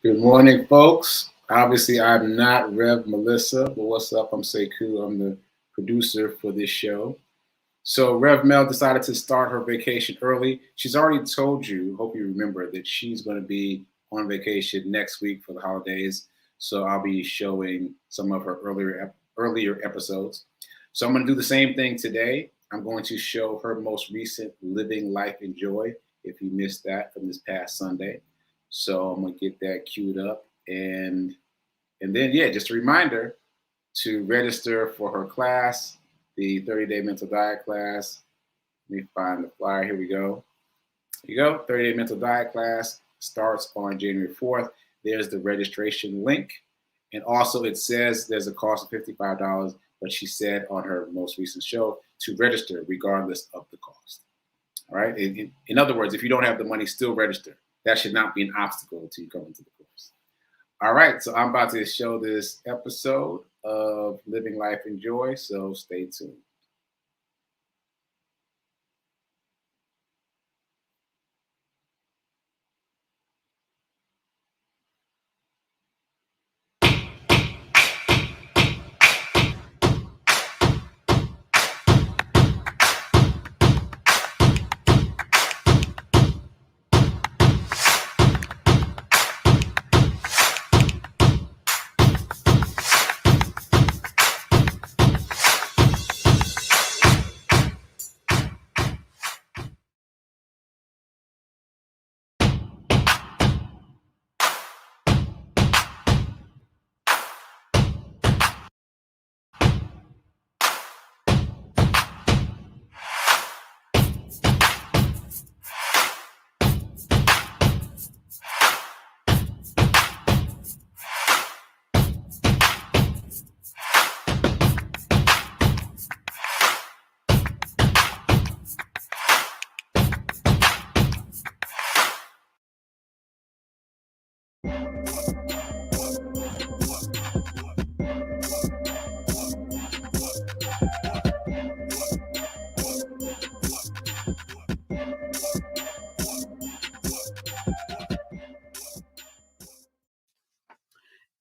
Good morning, folks. Obviously, I'm not Rev Melissa, but what's up? I'm Sekou. I'm the producer for this show. So, Rev Mel decided to start her vacation early. She's already told you, hope you remember, that she's going to be on vacation next week for the holidays. So, I'll be showing some of her earlier episodes. So, I'm going to do the same thing today. I'm going to show her most recent Living Life in Joy, if you missed that from this past Sunday. So I'm gonna get that queued up, and then just a reminder to register for her class, the 30-day mental diet class. Let me find the flyer. Here we go. Here you go. 30-day mental diet class starts on January 4th. There's the registration link, and also it says there's a cost of $55, but she said on her most recent show to register regardless of the cost. All right. In other words, if you don't have the money, still register. That should not be an obstacle to you coming to the course. All right, so I'm about to show this episode of Living Life in Joy, so stay tuned.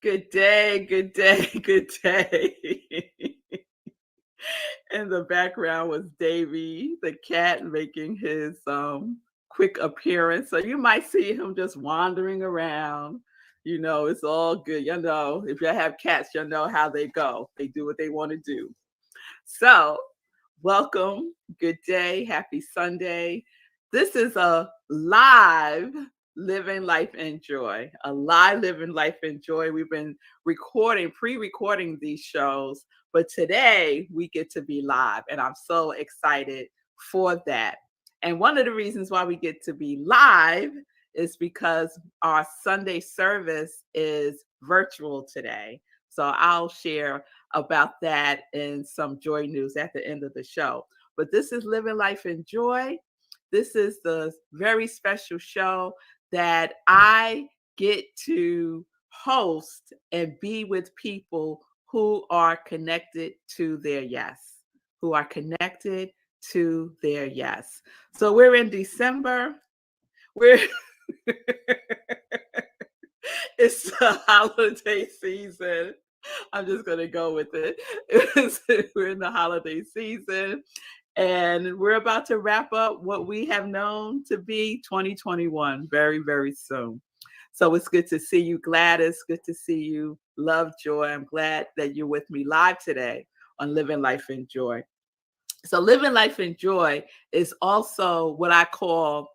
Good day, good day, good day. In the background was Davy, the cat, making his quick appearance. So you might see him just wandering around. You know, it's all good. You know, if you have cats, you know how they go. They do what they want to do. So, welcome. Good day. Happy Sunday. This is a live Living Life in Joy. A live Living Life in Joy. We've been pre-recording these shows, but today we get to be live, and I'm so excited for that. And one of the reasons why we get to be live is because our Sunday service is virtual today. So I'll share about that and some joy news at the end of the show. But this is Living Life in Joy. This is the very special show that I get to host and be with people who are connected to their yes, who are connected to their yes. So we're in December. It's the holiday season. I'm just going to go with it. We're in the holiday season, and we're about to wrap up what we have known to be 2021 very, very soon. So it's good to see you, Gladys. Good to see you, Love Joy. I'm glad that you're with me live today on Living Life in Joy. So Living Life in Joy is also what I call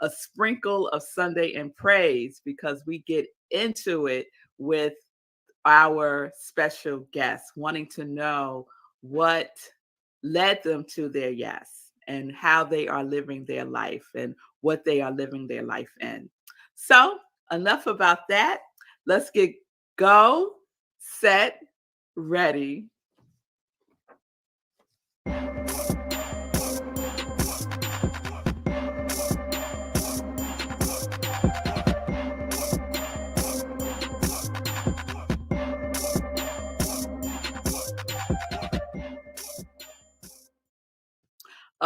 a sprinkle of Sunday in praise, because we get into it with our special guests, wanting to know what led them to their yes and how they are living their life and what they are living their life in. So enough about that. Let's get go, set, ready.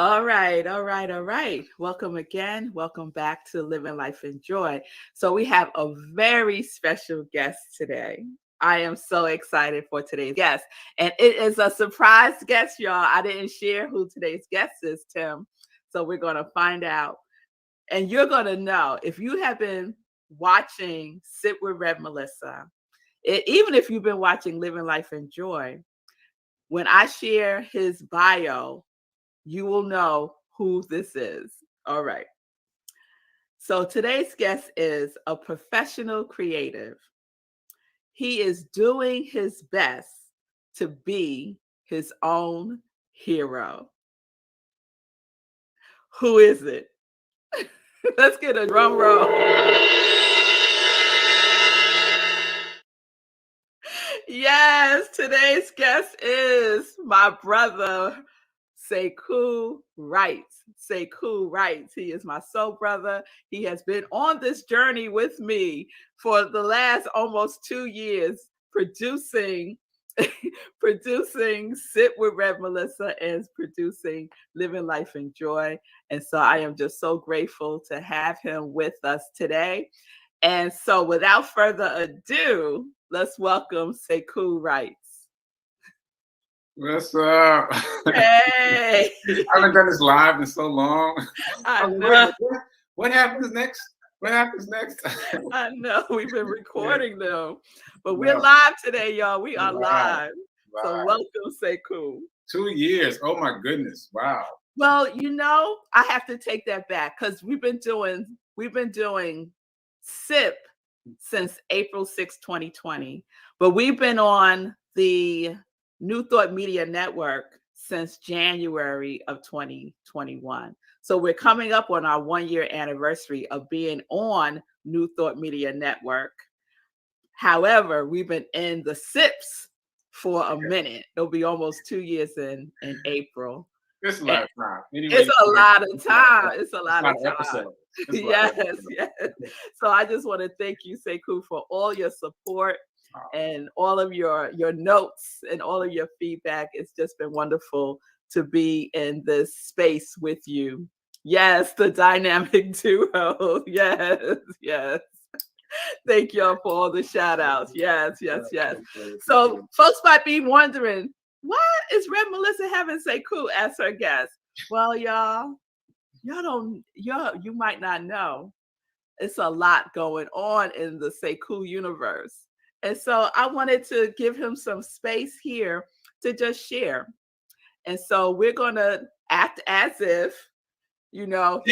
All right, all right, all right. Welcome again. Welcome back to Living Life in Joy. So we have a very special guest today. I am so excited for today's guest. And it is a surprise guest, y'all. I didn't share who today's guest is, Tim. So we're going to find out. And you're going to know if you have been watching Sit with Rev Melissa, even if you've been watching Living Life in Joy, when I share his bio, you will know who this is. All right. So today's guest is a professional creative. He is doing his best to be his own hero. Who is it? Let's get a drum roll. Yes, today's guest is my brother, Sekou Wrights. Sekou Wrights. He is my soul brother. He has been on this journey with me for the last almost 2 years, producing Sit with Rev Melissa and producing Living Life in Joy. And so I am just so grateful to have him with us today. And so without further ado, let's welcome Sekou Wrights. What's up? Hey. I haven't done this live in so long. I know. What happens next? What happens next? I know. We've been recording them. But we're live today, y'all. We are live. So welcome, Sekou. 2 years. Oh my goodness. Wow. Well, I have to take that back because we've been doing SIP since April 6, 2020. But we've been on the New Thought Media Network since January of 2021. So we're coming up on our 1-year anniversary of being on New Thought Media Network. However, we've been in the SIPs for a minute. It'll be almost 2 years in April. It's a lot of time. Anyway, it's a lot of time. It's a lot of time. Yes. So I just want to thank you, Sekou, for all your support and all of your notes and all of your feedback. It's just been wonderful to be in this space with you. Yes, the dynamic duo. Yes. Thank y'all for all the shout outs. Yes. So folks might be wondering, why is Rev Melissa having Sekou as her guest? Well, you might not know. It's a lot going on in the Sekou universe. And so I wanted to give him some space here to just share. And so we're going to act as if, he doesn't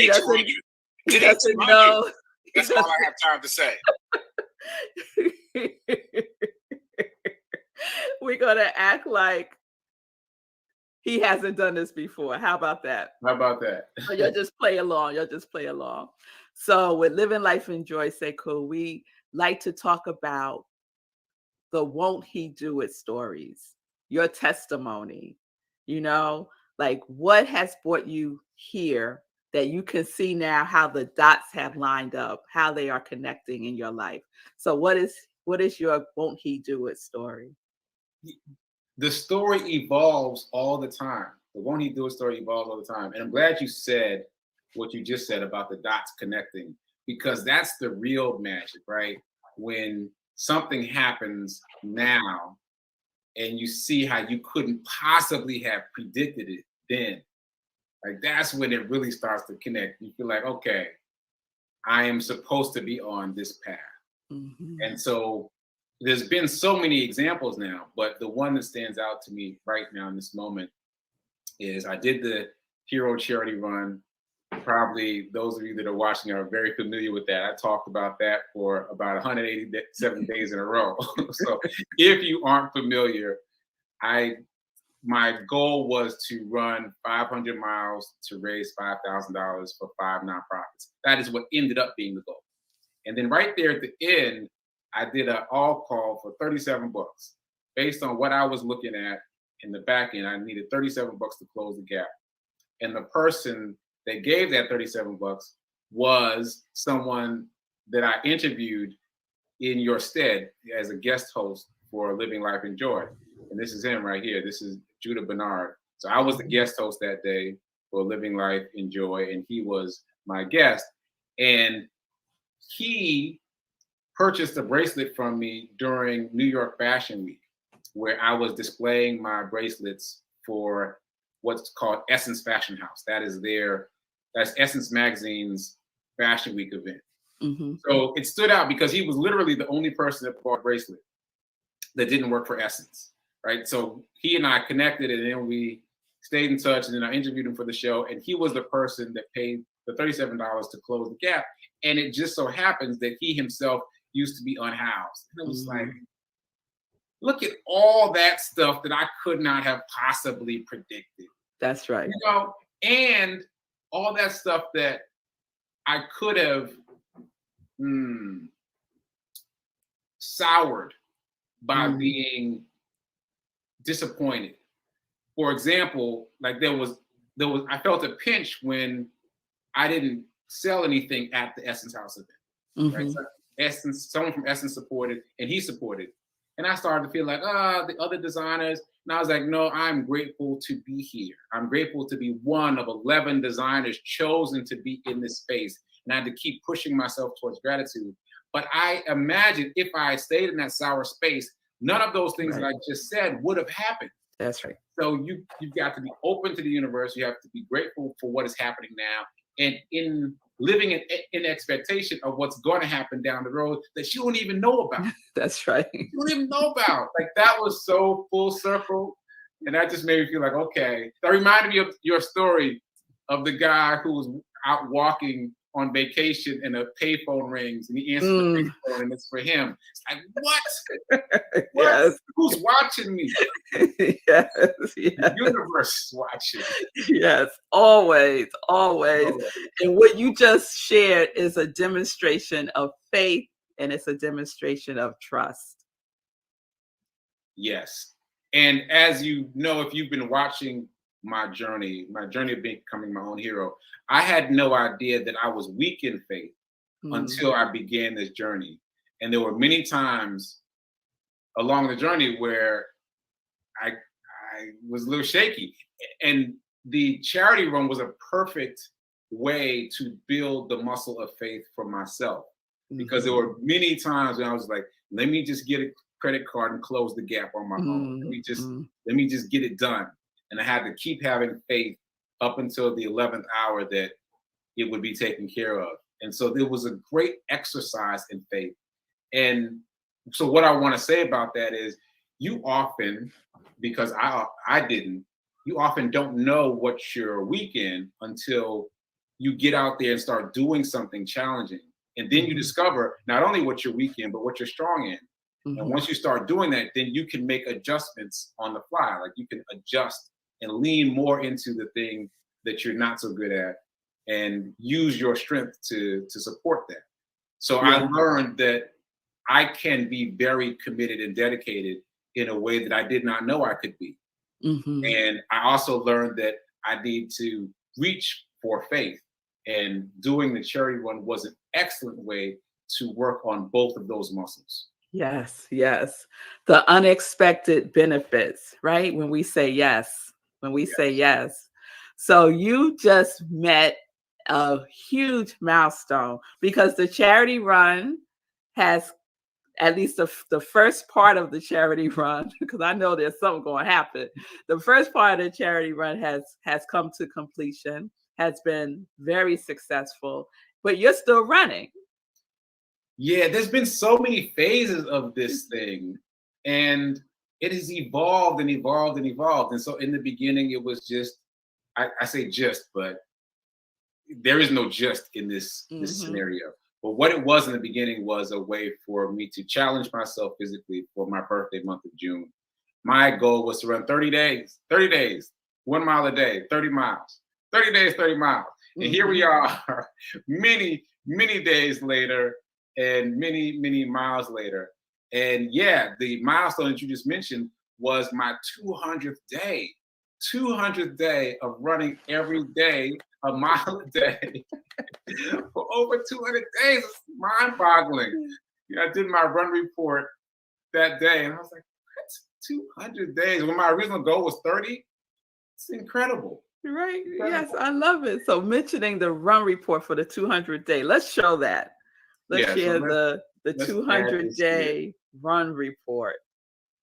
know. That's all I have time to say. We're going to act like he hasn't done this before. How about that? So you'll just play along. So with Living Life in Joy, Sekou, we like to talk about the won't he do it stories, your testimony, like what has brought you here that you can see now how the dots have lined up, how they are connecting in your life. So what is your won't he do it story? The story evolves all the time. The won't he do it story evolves all the time. And I'm glad you said what you just said about the dots connecting, because that's the real magic, right? When something happens now and you see how you couldn't possibly have predicted it then, like that's when it really starts to connect. You feel like, okay, I am supposed to be on this path. Mm-hmm. And so there's been so many examples now, but the one that stands out to me right now in this moment is I did the Hero Charity Run. Probably those of you that are watching are very familiar with that. I talked about that for about 187 days in a row. So if you aren't familiar, my goal was to run 500 miles to raise $5,000 for 5 nonprofits. That is what ended up being the goal. And then right there at the end, I did an all call for 37 bucks. Based on what I was looking at in the back end, I needed 37 bucks to close the gap. And the person that gave that 37 bucks was someone that I interviewed in your stead as a guest host for Living Life in Joy. And this is him right here. This is Judah Bernard. So I was the guest host that day. for living life in joy, and he was my guest. And he purchased a bracelet from me during New York Fashion Week, where I was displaying my bracelets for what's called Essence Fashion House. That's Essence Magazine's Fashion Week event. Mm-hmm. So it stood out because he was literally the only person that bought a bracelet that didn't work for Essence, right? So he and I connected, and then we stayed in touch, and then I interviewed him for the show, and he was the person that paid the $37 to close the gap. And it just so happens that he himself used to be unhoused. And it was like, look at all that stuff that I could not have possibly predicted. That's right. You know, and all that stuff that I could have soured by being disappointed. For example, like I felt a pinch when I didn't sell anything at the Essence House event. Right? So someone from Essence supported, and he supported. And I started to feel like, the other designers. And I was like, no, I'm grateful to be here. I'm grateful to be one of 11 designers chosen to be in this space. And I had to keep pushing myself towards gratitude. But I imagine if I had stayed in that sour space, none of those things that I just said would have happened. That's right. So you've got to be open to the universe. You have to be grateful for what is happening now. And in living in expectation of what's going to happen down the road that you don't even know about. That's right. You don't even know about. Like, that was so full circle. And that just made me feel like, okay. That reminded me of your story of the guy who was out walking on vacation and a payphone rings and he answers the payphone and it's for him. It's like, what? What? Yes. Who's watching me? Yes. The universe is watching. Yes, always. And what you just shared is a demonstration of faith, and it's a demonstration of trust. Yes. And as you know, if you've been watching my journey of becoming my own hero, I had no idea that I was weak in faith until I began this journey. And there were many times along the journey where I was a little shaky. And the charity run was a perfect way to build the muscle of faith for myself. Because there were many times when I was like, let me just get a credit card and close the gap on my own. Let me just get it done. And I had to keep having faith up until the 11th hour that it would be taken care of. And so there was a great exercise in faith. And so what I want to say about that is you often, because I didn't, you often don't know what you're weak in until you get out there and start doing something challenging. And then you discover not only what you're weak in, but what you're strong in. And once you start doing that, then you can make adjustments on the fly. Like you can adjust and lean more into the thing that you're not so good at and use your strength to support that. So I learned that I can be very committed and dedicated in a way that I did not know I could be. And I also learned that I need to reach for faith. And doing the charity run was an excellent way to work on both of those muscles. Yes. The unexpected benefits, right? When we say yes. Say yes. So you just met a huge milestone because the charity run has, at least the first part of the charity run, because I know there's something going to happen. The first part of the charity run has come to completion, has been very successful, but you're still running. Yeah, there's been so many phases of this thing, and it has evolved and evolved and evolved. And so in the beginning, it was just, I say just, but there is no just in this scenario. But what it was in the beginning was a way for me to challenge myself physically for my birthday month of June. My goal was to run 30 days, 1 mile a day, 30 miles, 30 days, 30 miles. And here we are many, many days later and many, many miles later. And yeah, the milestone that you just mentioned was my 200th day of running every day, a mile a day for over 200 days. It's mind-boggling. I did my run report that day and I was like, that's 200 days. When my original goal was 30, it's incredible. Right. Yes, I love it. So mentioning the run report for the 200 day. Let's show that. Let's Yeah, so share the let's add 200 this here. day run report.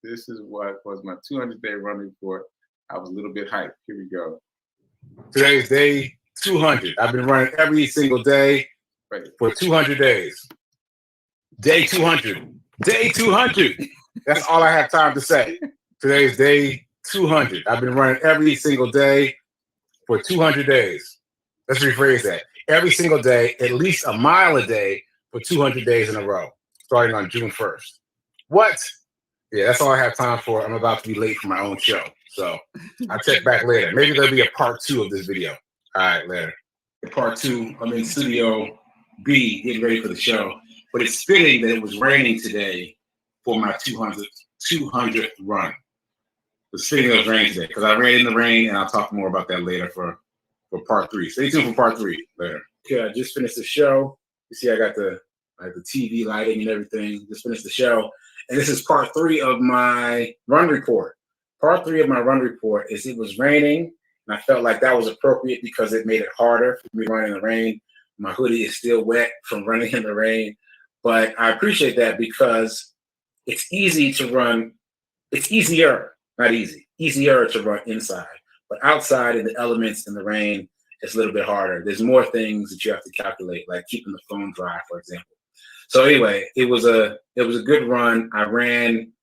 This is what was my 200-day run report. I was a little bit hyped. Here we go. Today's day 200. I've been running every single day for 200 days. Day 200. Day 200. That's all I have time to say. Today's day 200. I've been running every single day for 200 days. Let's rephrase that. Every single day, at least a mile a day for 200 days in a row, starting on June 1st. What? Yeah, that's all I have time for. I'm about to be late for my own show. So I'll check back later. Maybe there'll be a part 2 of this video. All right, later. Part 2, I'm in Studio B getting ready for the show. But it's fitting that it was raining today for my 200th run. It's fitting that it was raining today because I ran in the rain, and I'll talk more about that later for part 3. Stay tuned for part 3 later. Okay, I just finished the show. You see, I got the TV lighting and everything. Just finished the show. And this is part 3 of my run report. Part 3 of my run report is it was raining, and I felt like that was appropriate because it made it harder for me to run in the rain. My hoodie is still wet from running in the rain. But I appreciate that because it's easy to run. It's easier, not easy, easier to run inside. But outside in the elements in the rain, it's a little bit harder. There's more things that you have to calculate, like keeping the phone dry, for example. So anyway, it was a good run. I ran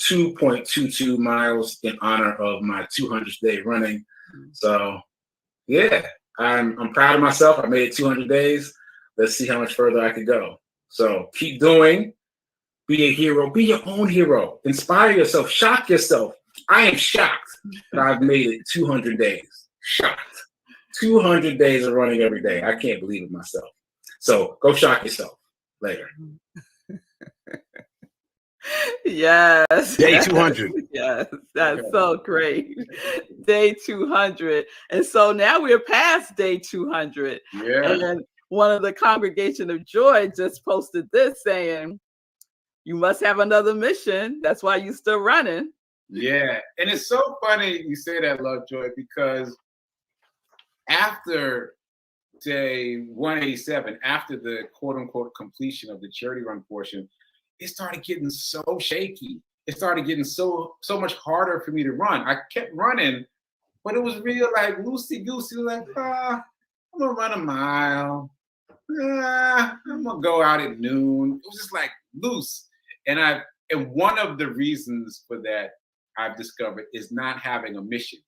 2.22 miles in honor of my 200th day running. So yeah, I'm proud of myself. I made it 200 days. Let's see how much further I could go. So keep doing. Be a hero. Be your own hero. Inspire yourself. Shock yourself. I am shocked that I've made it 200 days. Shocked. 200 days of running every day. I can't believe it myself. So go shock yourself later. Yes. Day 200. Yes, that's so great. Day 200. And so now we're past day 200. Yeah. And one of the Congregation of Joy just posted this saying, you must have another mission. That's why you're still running. Yeah. And it's so funny you say that, Lovejoy, because after day 187, after the quote unquote completion of the charity run portion, it started getting so shaky. It started getting so much harder for me to run. I kept running, but it was real like loosey goosey, like, I'm gonna run a mile. I'm gonna go out at noon. It was just like loose. And one of the reasons for that I've discovered is not having a mission.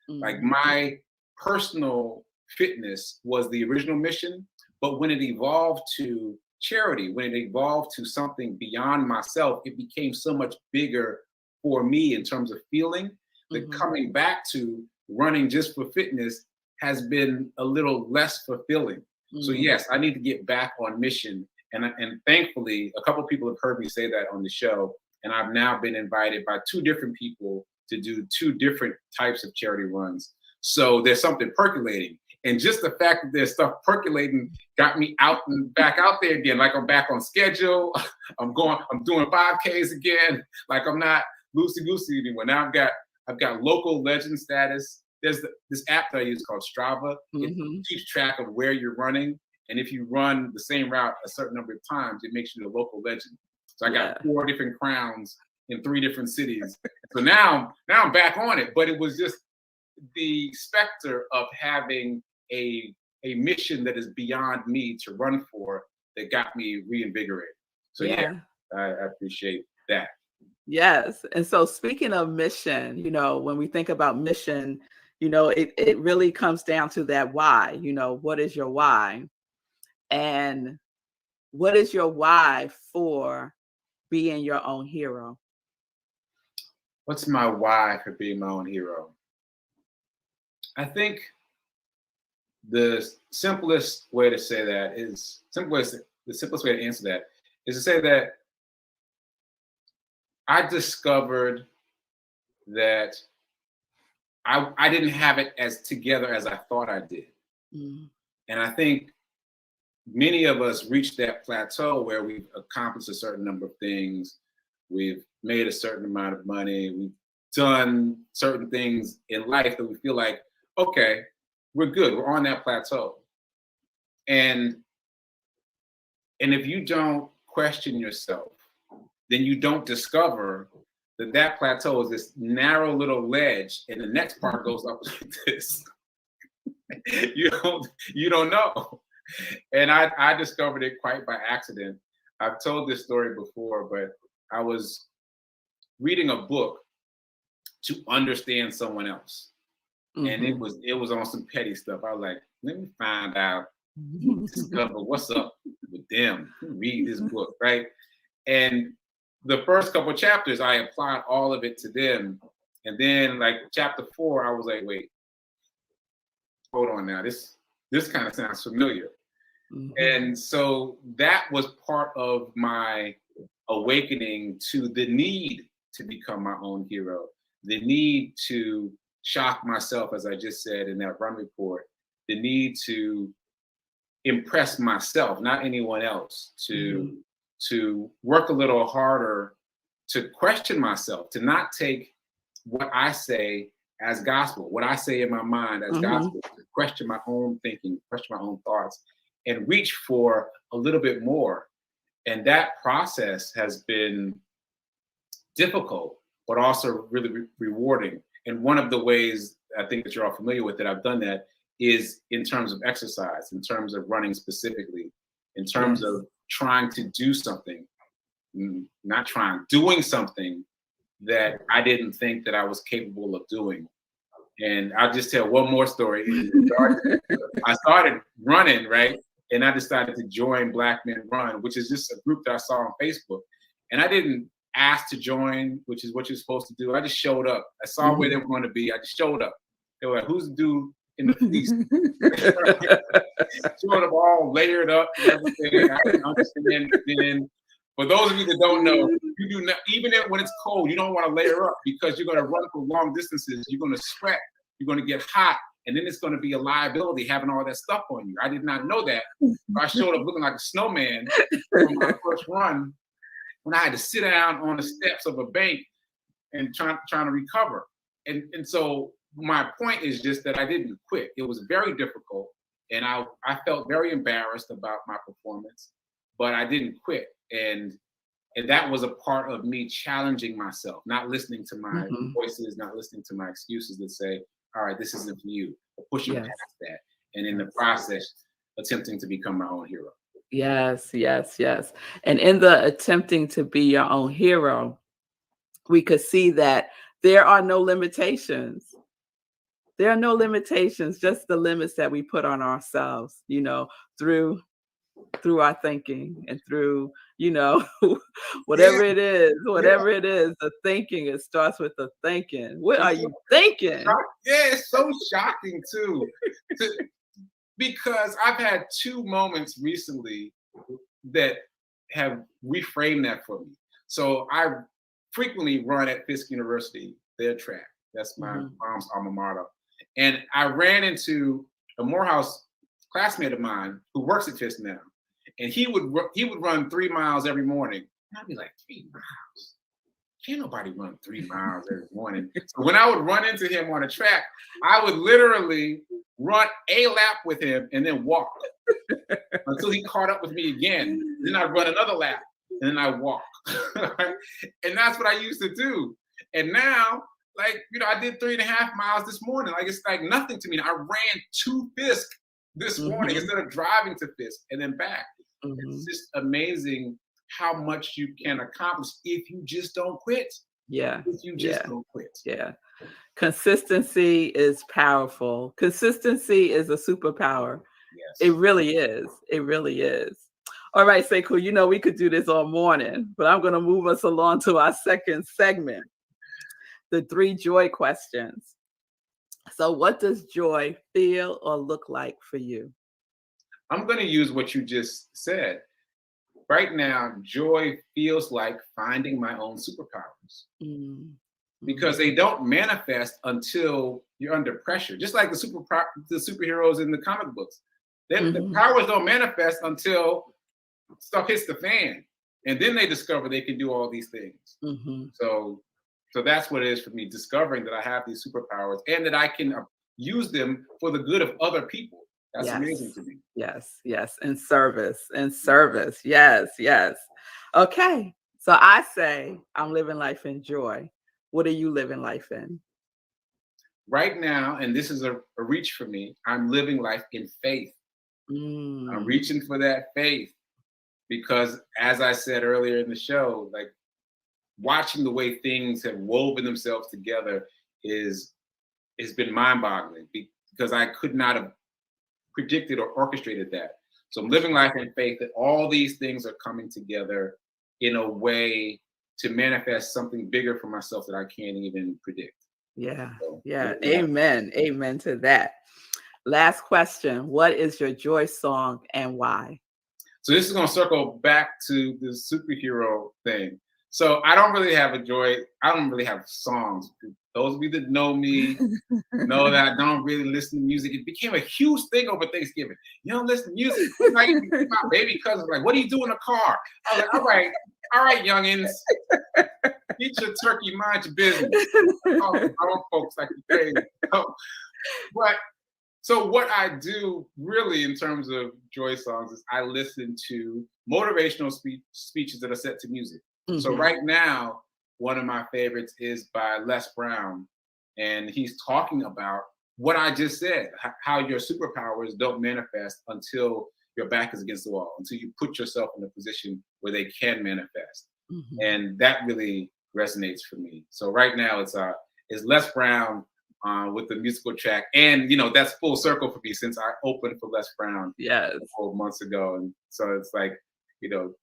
Mm-hmm. Like my personal fitness was the original mission, but when it evolved to charity, when it evolved to something beyond myself, it became so much bigger for me in terms of feeling that coming back to running just for fitness has been a little less fulfilling. So yes, I need to get back on mission. And thankfully, a couple of people have heard me say that on the show. And I've now been invited by 2 different people to do 2 different types of charity runs. So there's something percolating. And just the fact that there's stuff percolating got me out and back out there again. Like I'm back on schedule. I'm doing 5Ks again. Like I'm not loosey-goosey anymore. Now I've got local legend status. There's this app that I use called Strava. It keeps track of where you're running. And if you run the same route a certain number of times, it makes you a local legend. So I got 4 different crowns in 3 different cities. So now I'm back on it. But it was just the specter of having a mission that is beyond me to run for that got me reinvigorated. So yeah, I appreciate that. Yes. And so speaking of mission, when we think about mission, it really comes down to that why. What is your why? And what is your why for being your own hero? What's my why for being my own hero? I think the simplest way to say that is the simplest way to answer that is to say that I discovered that I didn't have it as together as I thought I did. And I think many of us reach that plateau where we've accomplished a certain number of things. We've made a certain amount of money. We've done certain things in life that we feel like, okay, we're good. We're on that plateau. And if you don't question yourself, then you don't discover that plateau is this narrow little ledge, and the next part goes up like this. you don't know. And I discovered it quite by accident. I've told this story before, but I was reading a book to understand someone else. And it was on some petty stuff. I was like, let me find out, discover what's up with them. Read this book, right? And the first couple of chapters, I applied all of it to them. And then like chapter 4, I was like, wait, hold on now. This kind of sounds familiar. And so that was part of my awakening to the need to become my own hero, the need to shock myself, as I just said in that run report, the need to impress myself, not anyone else, to work a little harder, to question myself, to not take what I say as gospel, what I say in my mind as gospel, to question my own thinking, question my own thoughts, and reach for a little bit more. And that process has been difficult, but also really rewarding. And one of the ways I think that you're all familiar with that I've done that is in terms of exercise, in terms of running specifically, in terms of trying to do something, doing something that I didn't think that I was capable of doing. And I'll just tell one more story. I started running, right? And I decided to join Black Men Run, which is just a group that I saw on Facebook. And I didn't ask to join, which is what you're supposed to do. I just showed up. I saw where they were going to be. I just showed up. They were like, who's the dude in the fleece? Showed up all layered up and everything. I didn't understand. Then, for those of you that don't know, you do not, even when it's cold, you don't want to layer up because you're going to run for long distances. You're going to sweat. You're going to get hot. And then it's going to be a liability having all that stuff on you. I did not know that. I showed up looking like a snowman for my first run when I had to sit down on the steps of a bank and trying to recover. And so my point is just that I didn't quit. It was very difficult. And I felt very embarrassed about my performance, but I didn't quit. And that was a part of me challenging myself, not listening to my voices, not listening to my excuses that say, all right, this isn't for you, but pushing past that. And in the process, attempting to become my own hero. Yes. And in the attempting to be your own hero, we could see that there are no limitations. There are no limitations, just the limits that we put on ourselves, through our thinking and through, whatever it is, the thinking, it starts with the thinking. What are you thinking? Yeah, it's so shocking too. Because I've had 2 moments recently that have reframed that for me. So I frequently run at Fisk University, their track. That's my mom's alma mater. And I ran into a Morehouse classmate of mine who works at Fisk now. And he would run 3 miles every morning. And I'd be like, 3 miles? Can't nobody run 3 miles every morning. So when I would run into him on a track, I would literally run a lap with him and then walk until he caught up with me again. Then I'd run another lap and then I'd walk. And that's what I used to do. And now, I did 3.5 miles this morning. It's like nothing to me. I ran to Fisk this morning instead of driving to Fisk and then back. It's just amazing how much you can accomplish if you just don't quit. Yeah. If you just don't quit. Yeah. Consistency is powerful. Consistency is a superpower. Yes. It really is. It really is. All right, Sekou, we could do this all morning, but I'm going to move us along to our second segment, the 3 joy questions. So what does joy feel or look like for you? I'm going to use what you just said. Right now, joy feels like finding my own superpowers because they don't manifest until you're under pressure. Just like the superheroes in the comic books. The powers don't manifest until stuff hits the fan. And then they discover they can do all these things. So that's what it is for me, discovering that I have these superpowers and that I can use them for the good of other people. That's Yes. amazing to me. Yes, yes. In service, in service. Yes, yes. Okay. So I say I'm living life in joy. What are you living life in? Right now, and this is a reach for me, I'm living life in faith. I'm Mm, reaching for that faith because, as I said earlier in the show, like watching the way things have woven themselves together is has been mind-boggling because I could not have predicted or orchestrated that. So I'm living life in faith that all these things are coming together in a way to manifest something bigger for myself that I can't even predict. yeah, So, yeah. yeah. Amen. Amen to that. Last question. What is your joy song and why? So this is going to circle back to the superhero thing. So I don't really have a joy. I don't really have songs. Those of you that know me know that I don't really listen to music. It became a huge thing over Thanksgiving. You don't listen to music. Like my baby cousin was like, "What do you do in the car?" I was like, all right, youngins, eat your turkey, mind your business. Talk to grown folks like you crazy. But so what I do really in terms of joy songs is I listen to motivational speeches that are set to music. So Mhm. right now, one of my favorites is by Les Brown, and he's talking about what I just said, how your superpowers don't manifest until your back is against the wall, until you put yourself in a position where they can manifest. Mhm. And that really resonates for me. So right now it's Les Brown with the musical track, and that's full circle for me since I opened for Les Brown Yes. a couple of months ago, and so it's like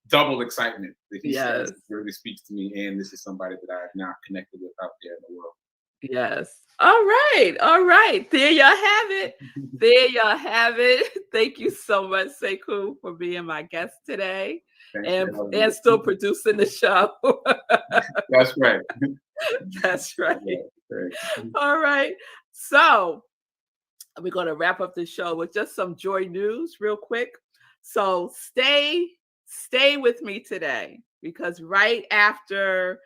double excitement that he Yes. says really speaks to me, and this is somebody that I have now connected with out there in the world. Yes. All right. All right. There y'all have it. There y'all have it. Thank you so much, Sekou, for being my guest today Thanks and for having me. still producing the show. That's right. That's right. Right. All right. So we're going to wrap up the show with just some joy news real quick. So stay with me today because right after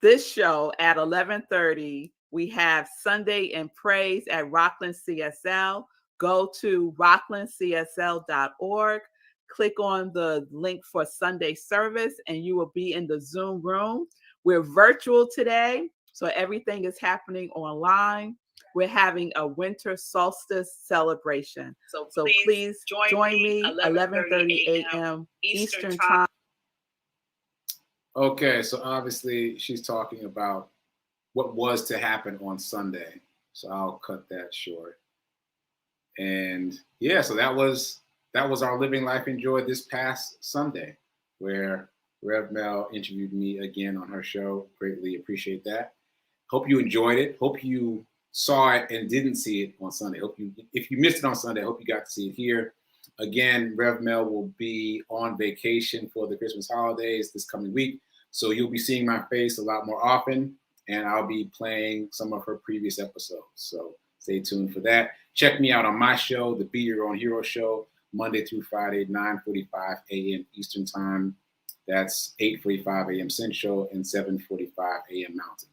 this show at 11:30, we have Sunday in Praise at Rockland CSL. Go to rocklandcsl.org, click on the link for Sunday service, and you will be in the Zoom room. We're virtual today, so everything is happening online. We're having a winter solstice celebration. So please join me 11:30 a.m. Eastern Time. Okay, so obviously she's talking about what was to happen on Sunday. So I'll cut that short. And yeah, so that was our Living Life in Joy this past Sunday, where Rev Mel interviewed me again on her show. Greatly appreciate that. Hope you enjoyed it. Hope you saw it and didn't see it on Sunday. If you missed it on Sunday, I hope you got to see it here. Again, Rev Mel will be on vacation for the Christmas holidays this coming week. So you'll be seeing my face a lot more often, and I'll be playing some of her previous episodes. So stay tuned for that. Check me out on my show, the Be Your Own Hero Show, Monday through Friday, 9:45 a.m. Eastern Time. That's 8:45 a.m. Central and 7:45 a.m. Mountain.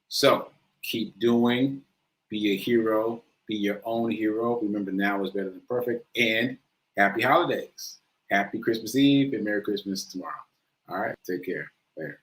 So keep doing, be a hero, be your own hero. Remember, now is better than perfect. And happy holidays. Happy Christmas Eve and Merry Christmas tomorrow. All right, take care. Later.